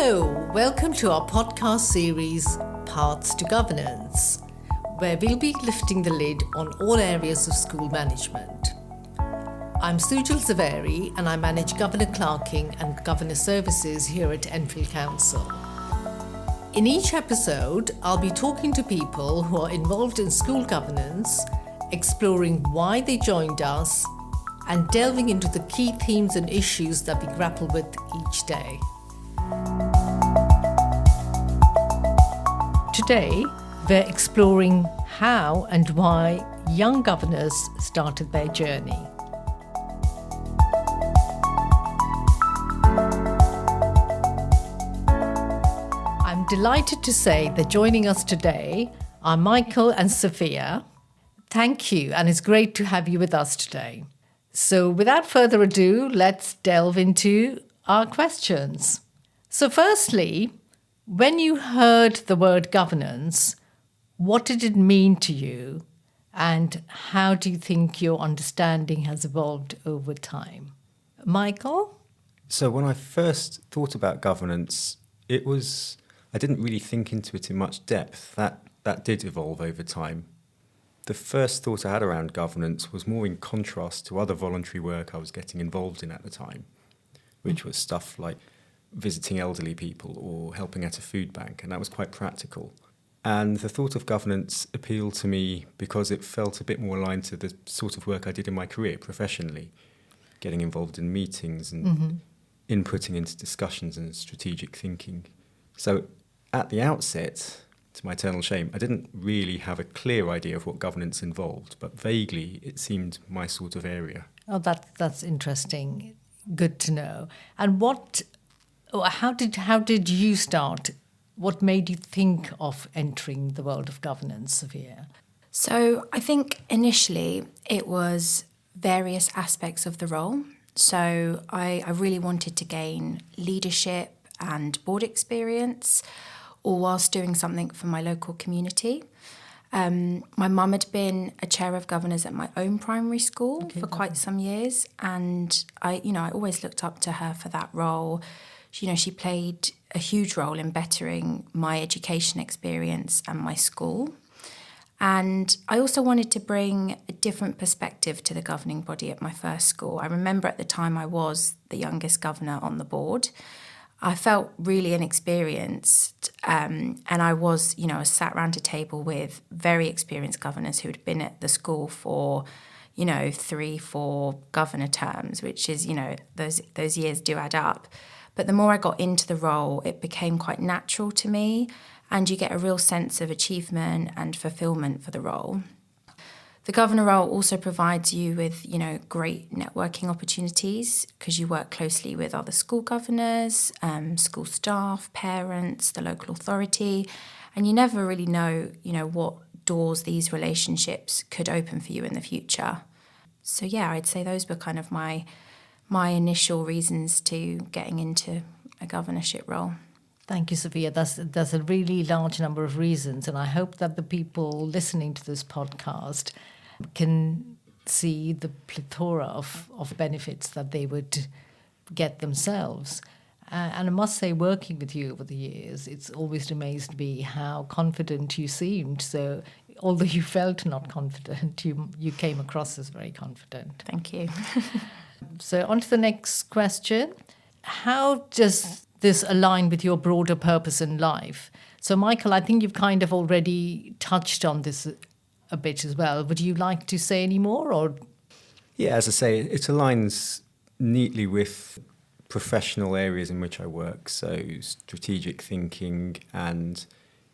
Hello, welcome to our podcast series, Paths to Governance, where we'll be lifting the lid on all areas of school management. I'm Sujal Zaveri and I manage Governor Clerking and Governor Services here at Enfield Council. In each episode, I'll be talking to people who are involved in school governance, exploring why they joined us, and delving into the key themes and issues that we grapple with each day. Today, we're exploring how and why young governors started their journey. I'm delighted to say that joining us today are Michael and Sophia. Thank you, and it's great to have you with us today. So without further ado, let's delve into our questions. So firstly, when you heard the word governance, what did it mean to you? And how do you think your understanding has evolved over time? Michael? So when I first thought about governance, I didn't really think into it in much depth. That did evolve over time. The first thought I had around governance was more in contrast to other voluntary work I was getting involved in at the time, which was stuff like visiting elderly people or helping at a food bank, and that was quite practical. And the thought of governance appealed to me because it felt a bit more aligned to the sort of work I did in my career professionally, getting involved in meetings and inputting into discussions and strategic thinking. So at the outset, to my eternal shame, I didn't really have a clear idea of what governance involved, but vaguely it seemed my sort of area. Oh, that's interesting. Good to know. And how did you start? What made you think of entering the world of governance, Sophia? So I think initially it was various aspects of the role. So I really wanted to gain leadership and board experience, all whilst doing something for my local community. My mum had been a chair of governors at my own primary school for quite some years, and I always looked up to her for that role. She played a huge role in bettering my education experience and my school. And I also wanted to bring a different perspective to the governing body at my first school. I remember at the time I was the youngest governor on the board. I felt really inexperienced, and I was sat around a table with very experienced governors who had been at the school for 3-4 governor terms, which is, those years do add up. But the more I got into the role, it became quite natural to me, and you get a real sense of achievement and fulfillment for the role. The governor role also provides you with, great networking opportunities because you work closely with other school governors, school staff, parents, the local authority, and you never really know, what doors these relationships could open for you in the future. So yeah, I'd say those were kind of my initial reasons to getting into a governorship role. Thank you, Sophia. That's a really large number of reasons, and I hope that the people listening to this podcast can see the plethora of benefits that they would get themselves. And I must say, working with you over the years, it's always amazed me how confident you seemed. So although you felt not confident, you came across as very confident. Thank you. So on to the next question. How does this align with your broader purpose in life? So Michael, I think you've kind of already touched on this a bit as well. Would you like to say any more? Or? Yeah, as I say, it aligns neatly with professional areas in which I work. So strategic thinking and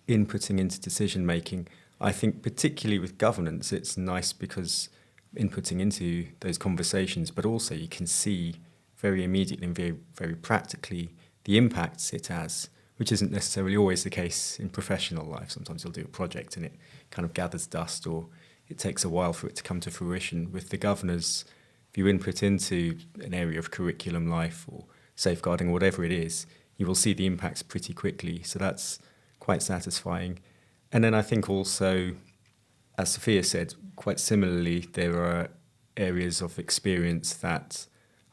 inputting into decision making. I think particularly with governance, it's nice because inputting into those conversations, but also you can see very immediately and very, very practically the impacts it has, which isn't necessarily always the case in professional life. Sometimes you'll do a project and it kind of gathers dust, or it takes a while for it to come to fruition. With the governors, if you input into an area of curriculum life or safeguarding or whatever it is, you will see the impacts pretty quickly. So that's quite satisfying. And then I think also, as Sophia said, quite similarly, there are areas of experience that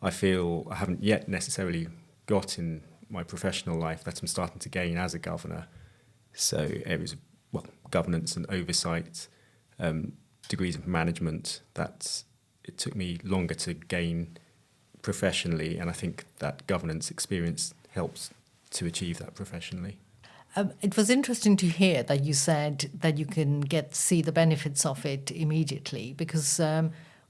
I feel I haven't yet necessarily got in my professional life that I'm starting to gain as a governor. So areas of, governance and oversight, degrees of management, that it took me longer to gain professionally, and I think that governance experience helps to achieve that professionally. It was interesting to hear that you said that you can see the benefits of it immediately, because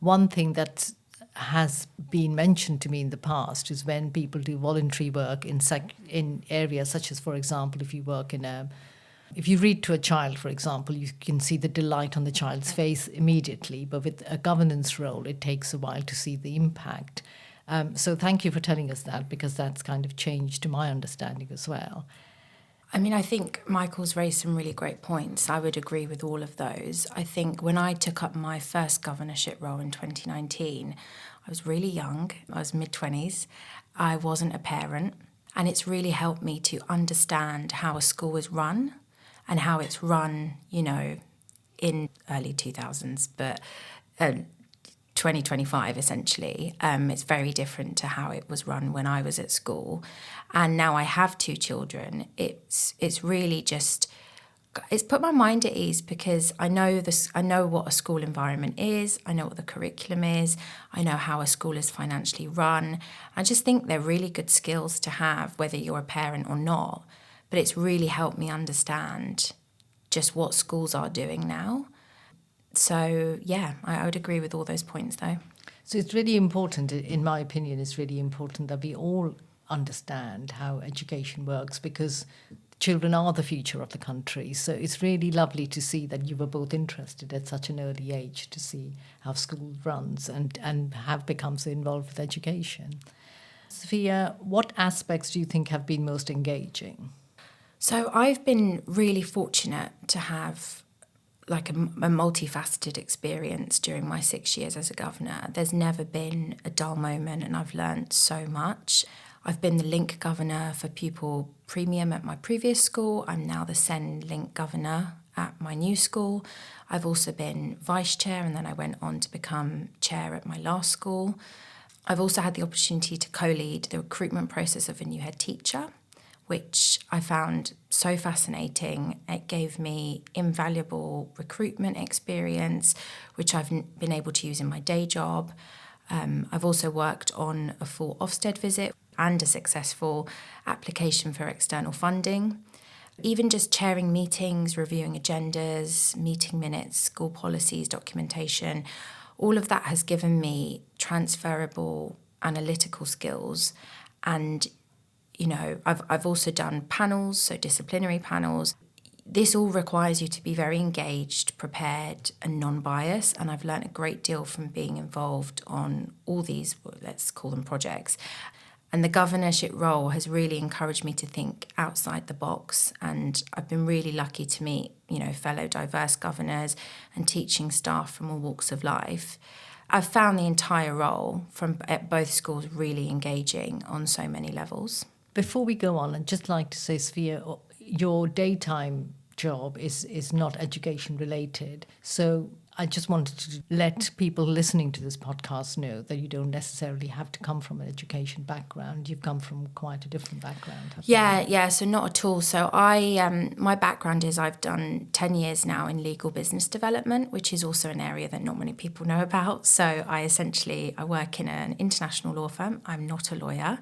one thing that has been mentioned to me in the past is when people do voluntary work in areas such as, for example, if you read to a child, for example, you can see the delight on the child's face immediately, but with a governance role, it takes a while to see the impact. So thank you for telling us that, because that's kind of changed my understanding as well. I mean, I think Michael's raised some really great points. I would agree with all of those. I think when I took up my first governorship role in 2019, I was really young. I was mid-20s. I wasn't a parent. And it's really helped me to understand how a school is run and how it's run, in early 2000s, but 2025 essentially. It's very different to how it was run when I was at school. And now I have 2 children. It's really just, it's put my mind at ease, because I know what a school environment is, I know what the curriculum is, I know how a school is financially run. I just think they're really good skills to have, whether you're a parent or not. But it's really helped me understand just what schools are doing now. So, yeah, I would agree with all those points, though. So it's really important, in my opinion, it's really important that we all understand how education works, because children are the future of the country. So it's really lovely to see that you were both interested at such an early age to see how school runs and have become so involved with education. Sophia, what aspects do you think have been most engaging? So I've been really fortunate to have like a multifaceted experience during my 6 years as a governor. There's never been a dull moment, and I've learnt so much. I've been the Link Governor for Pupil Premium at my previous school. I'm now the SEN Link Governor at my new school. I've also been Vice Chair, and then I went on to become Chair at my last school. I've also had the opportunity to co-lead the recruitment process of a new head teacher, which I found so fascinating. It gave me invaluable recruitment experience, which I've been able to use in my day job. I've also worked on a full Ofsted visit and a successful application for external funding. Even just chairing meetings, reviewing agendas, meeting minutes, school policies, documentation, all of that has given me transferable analytical skills. And I've also done panels, so disciplinary panels. This all requires you to be very engaged, prepared, and non-biased. And I've learnt a great deal from being involved on all these, let's call them projects. And the governorship role has really encouraged me to think outside the box. And I've been really lucky to meet, fellow diverse governors and teaching staff from all walks of life. I've found the entire role at both schools really engaging on so many levels. Before we go on, I'd just like to say, Sophia, your daytime job is not education related. So I just wanted to let people listening to this podcast know that you don't necessarily have to come from an education background. You've come from quite a different background. Yeah, so not at all. So my background is I've done 10 years now in legal business development, which is also an area that not many people know about. So I work in an international law firm. I'm not a lawyer,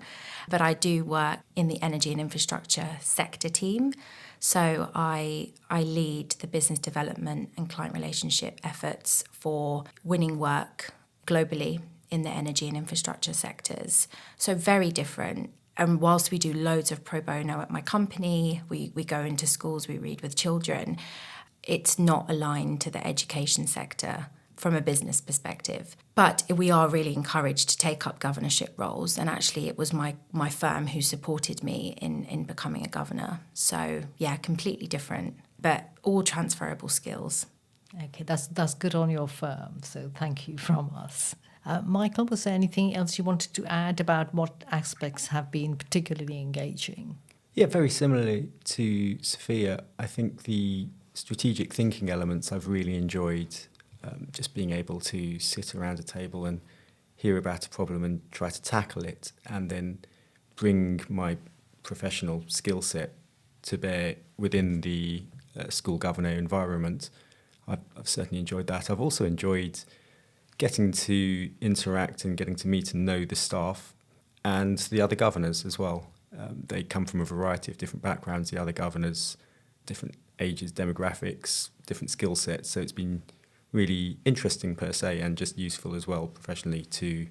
but I do work in the energy and infrastructure sector team. So I lead the business development and client relationship efforts for winning work globally in the energy and infrastructure sectors. So very different. And whilst we do loads of pro bono at my company, we go into schools, we read with children, it's not aligned to the education sector from a business perspective. But we are really encouraged to take up governorship roles. And actually, it was my firm who supported me in becoming a governor. So, yeah, completely different, but all transferable skills. Okay, that's good on your firm. So thank you from us. Michael, was there anything else you wanted to add about what aspects have been particularly engaging? Yeah, very similarly to Sophia, I think the strategic thinking elements I've really enjoyed. Just being able to sit around a table and hear about a problem and try to tackle it, and then bring my professional skill set to bear within the school governor environment. I've certainly enjoyed that. I've also enjoyed getting to interact and getting to meet and know the staff and the other governors as well. They come from a variety of different backgrounds, the other governors, different ages, demographics, different skill sets. So it's been really interesting per se, and just useful as well professionally to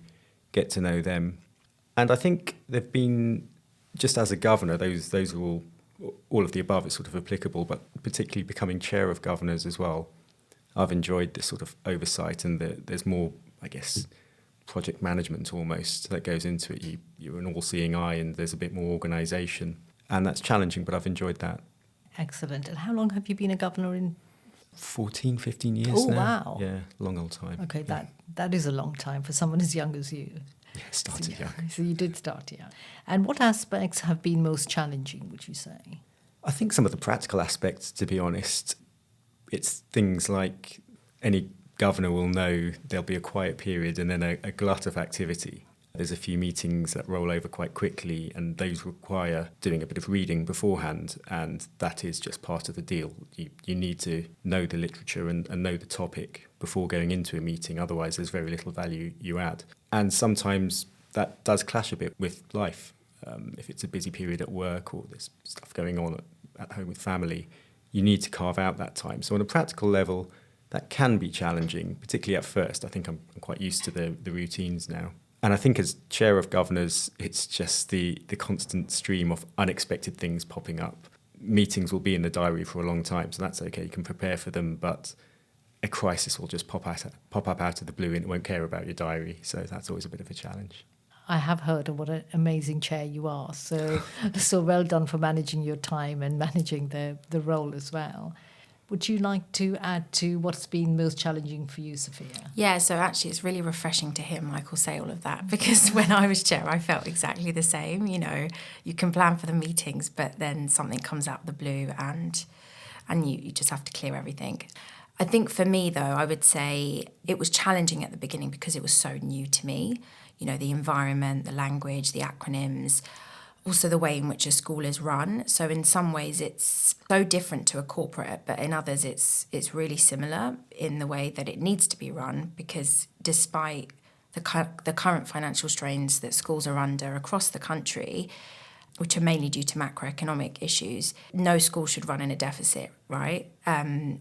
get to know them. And I think they've been, just as a governor, those are all of the above is sort of applicable, but particularly becoming chair of governors as well. I've enjoyed this sort of oversight, and there's more, I guess, project management almost that goes into it. You're an all-seeing eye, and there's a bit more organisation, and that's challenging, but I've enjoyed that. Excellent. And how long have you been a governor in? 14, 15 years Oh, now. wow. Yeah, long old time. Okay, that is a long time for someone as young as you. Yeah, started young. So you did start young. And what aspects have been most challenging, would you say? I think some of the practical aspects, to be honest, it's things like any governor will know there'll be a quiet period and then a glut of activity. There's a few meetings that roll over quite quickly, and those require doing a bit of reading beforehand, and that is just part of the deal. You need to know the literature and know the topic before going into a meeting, otherwise there's very little value you add. And sometimes that does clash a bit with life. If it's a busy period at work or there's stuff going on at home with family, you need to carve out that time. So on a practical level, that can be challenging, particularly at first. I think I'm quite used to the routines now. And I think as chair of governors, it's just the constant stream of unexpected things popping up. Meetings will be in the diary for a long time, so that's okay. You can prepare for them, but a crisis will just pop up out of the blue, and it won't care about your diary. So that's always a bit of a challenge. I have heard of what an amazing chair you are. So well done for managing your time and managing the role as well. Would you like to add to what's been most challenging for you, Sophia? Yeah, so actually it's really refreshing to hear Michael say all of that, because when I was chair, I felt exactly the same. You know, you can plan for the meetings, but then something comes out of the blue and you just have to clear everything. I think for me, though, I would say it was challenging at the beginning because it was so new to me. You know, the environment, the language, the acronyms, also the way in which a school is run. So in some ways it's so different to a corporate, but in others it's really similar in the way that it needs to be run, because despite the current financial strains that schools are under across the country, which are mainly due to macroeconomic issues, no school should run in a deficit, right?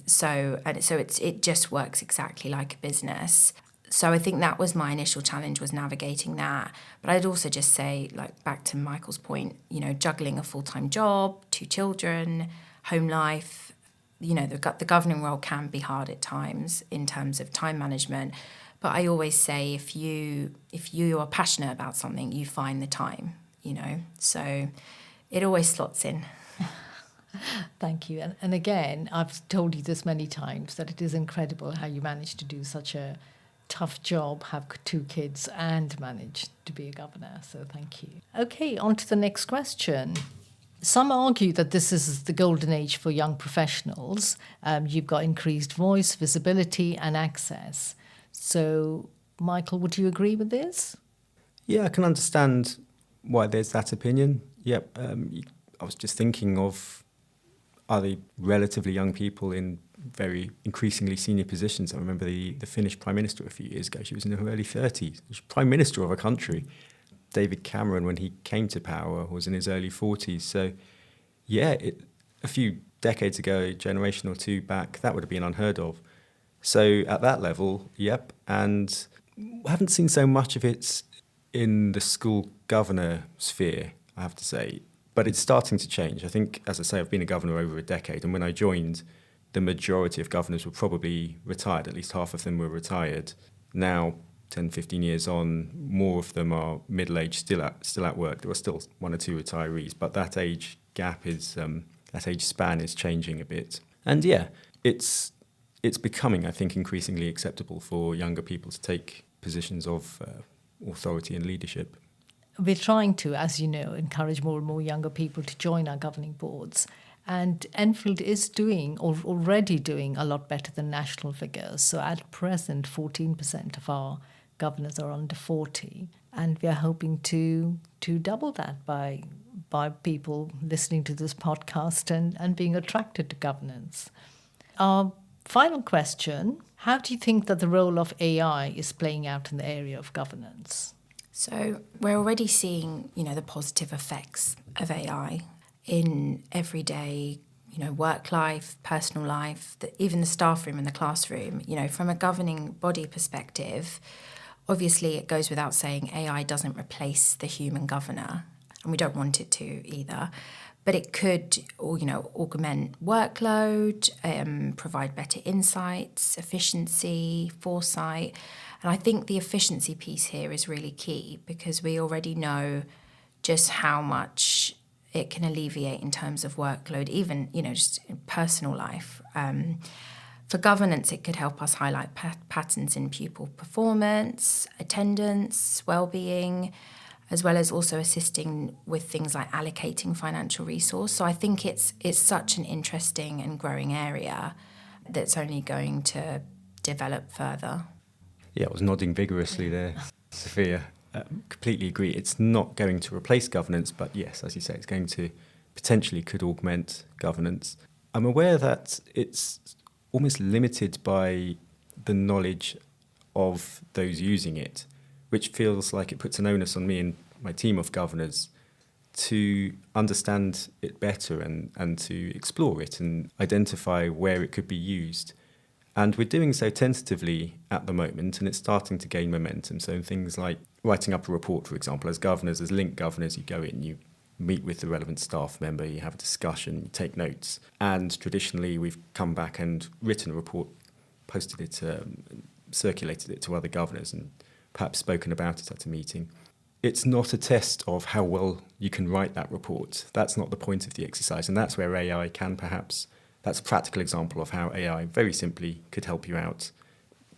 So it just works exactly like a business. So I think that was my initial challenge, was navigating that. But I'd also just say, like, back to Michael's point, you know, juggling a full-time job, 2 children, home life, you know, the governing role can be hard at times in terms of time management. But I always say if you are passionate about something, you find the time, you know. So it always slots in. Thank you. And again, I've told you this many times, that it is incredible how you manage to do such a tough job, have 2 kids and manage to be a governor. So thank you. Okay, on to the next question. Some argue that this is the golden age for young professionals. You've got increased voice, visibility and access. So, Michael, would you agree with this? Yeah, I can understand why there's that opinion. Yep, I was just thinking of, are they relatively young people in very increasingly senior positions? I remember the Finnish Prime Minister a few years ago. She was in her early 30s. She was Prime Minister of a country. David Cameron, when he came to power, was in his early 40s. So, yeah, a few decades ago, a generation or 2 back, that would have been unheard of. So at that level, yep. And I haven't seen so much of it in the school governor sphere, I have to say. But it's starting to change. I think, as I say, I've been a governor over a decade. And when I joined, the majority of governors were probably retired. At least half of them were retired. Now, 10, 15 years on, more of them are middle-aged, still at work. There are still 1 or 2 retirees, but that age gap is, that age span is changing a bit. And yeah, it's becoming, I think, increasingly acceptable for younger people to take positions of authority and leadership. We're trying to, as you know, encourage more and more younger people to join our governing boards. And Enfield is already doing a lot better than national figures. So at present, 14% of our governors are under 40. And we are hoping to double that by by people listening to this podcast and being attracted to governance. Our final question, how do you think that the role of AI is playing out in the area of governance? So we're already seeing, the positive effects of AI in everyday, work life, personal life, even the staff room and the classroom. From a governing body perspective, obviously it goes without saying AI doesn't replace the human governor, and we don't want it to either. But it could, augment workload, provide better insights, efficiency, foresight. And I think the efficiency piece here is really key because we already know just how much it can alleviate in terms of workload, even, just in personal life. For governance, it could help us highlight patterns in pupil performance, attendance, well-being, as well as also assisting with things like allocating financial resource. So I think it's such an interesting and growing area that's only going to develop further. Yeah, I was nodding vigorously there, Sophia. Completely agree. It's not going to replace governance, but yes, as you say, it's going to potentially could augment governance. I'm aware that it's almost limited by the knowledge of those using it, which feels like it puts an onus on me and my team of governors to understand it better and to explore it and identify where it could be used. And we're doing so tentatively at the moment, and it's starting to gain momentum. So things like writing up a report, for example, as governors, as linked governors, you go in, you meet with the relevant staff member, you have a discussion, you take notes. And traditionally, we've come back and written a report, posted it, circulated it to other governors, and perhaps spoken about it at a meeting. It's not a test of how well you can write that report. That's not the point of the exercise, and that's where AI can perhaps... That's a practical example of how AI very simply could help you out.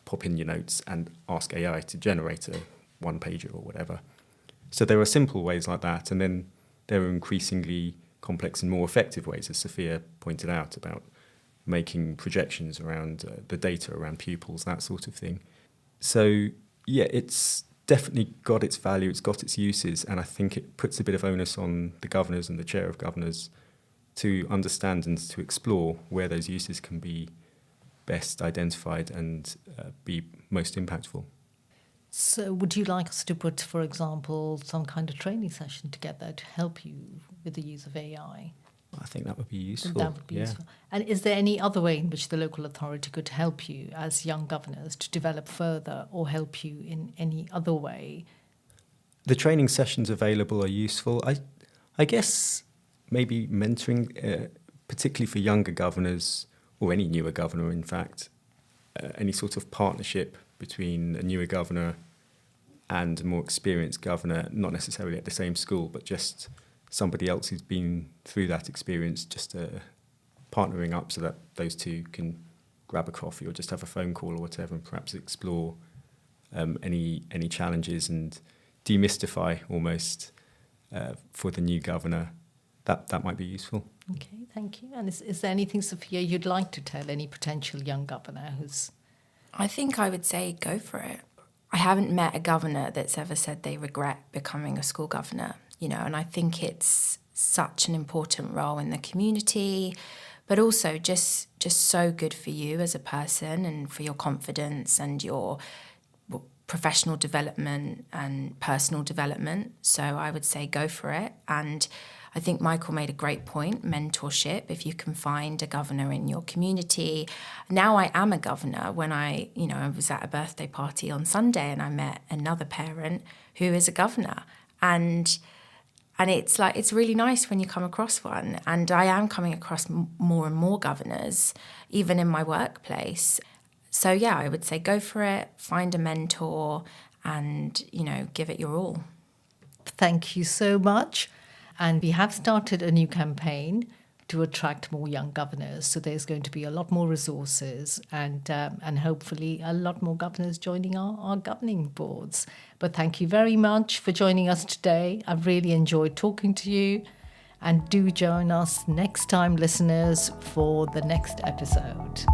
Pop in your notes and ask AI to generate a one-pager or whatever. So there are simple ways like that, and then there are increasingly complex and more effective ways, as Sophia pointed out, about making projections around the data around pupils, that sort of thing. So, yeah, it's definitely got its value, it's got its uses, and I think it puts a bit of onus on the governors and the chair of governors to understand and to explore where those uses can be best identified and be most impactful. So would you like us to put, for example, some kind of training session together to help you with the use of AI? I think that would be useful. That would be useful. And is there any other way in which the local authority could help you as young governors to develop further or help you in any other way? The training sessions available are useful. I guess maybe mentoring, particularly for younger governors, or any newer governor, in fact, any sort of partnership between a newer governor and a more experienced governor, not necessarily at the same school, but just somebody else who's been through that experience, just partnering up so that those two can grab a coffee or just have a phone call or whatever, and perhaps explore any challenges and demystify almost for the new governor. That might be useful. Okay, thank you. And is there anything, Sophia, you'd like to tell any potential young governor who's... I think I would say go for it. I haven't met a governor that's ever said they regret becoming a school governor, and I think it's such an important role in the community, but also just so good for you as a person and for your confidence and your professional development and personal development. So I would say go for it. And I think Michael made a great point, mentorship, if you can find a governor in your community. Now I am a governor. When I was at a birthday party on Sunday and I met another parent who is a governor. And it's really nice when you come across one. And I am coming across more and more governors, even in my workplace. So yeah, I would say go for it, find a mentor and, give it your all. Thank you so much. And we have started a new campaign to attract more young governors. So there's going to be a lot more resources and hopefully a lot more governors joining our governing boards. But thank you very much for joining us today. I've really enjoyed talking to you. And do join us next time, listeners, for the next episode.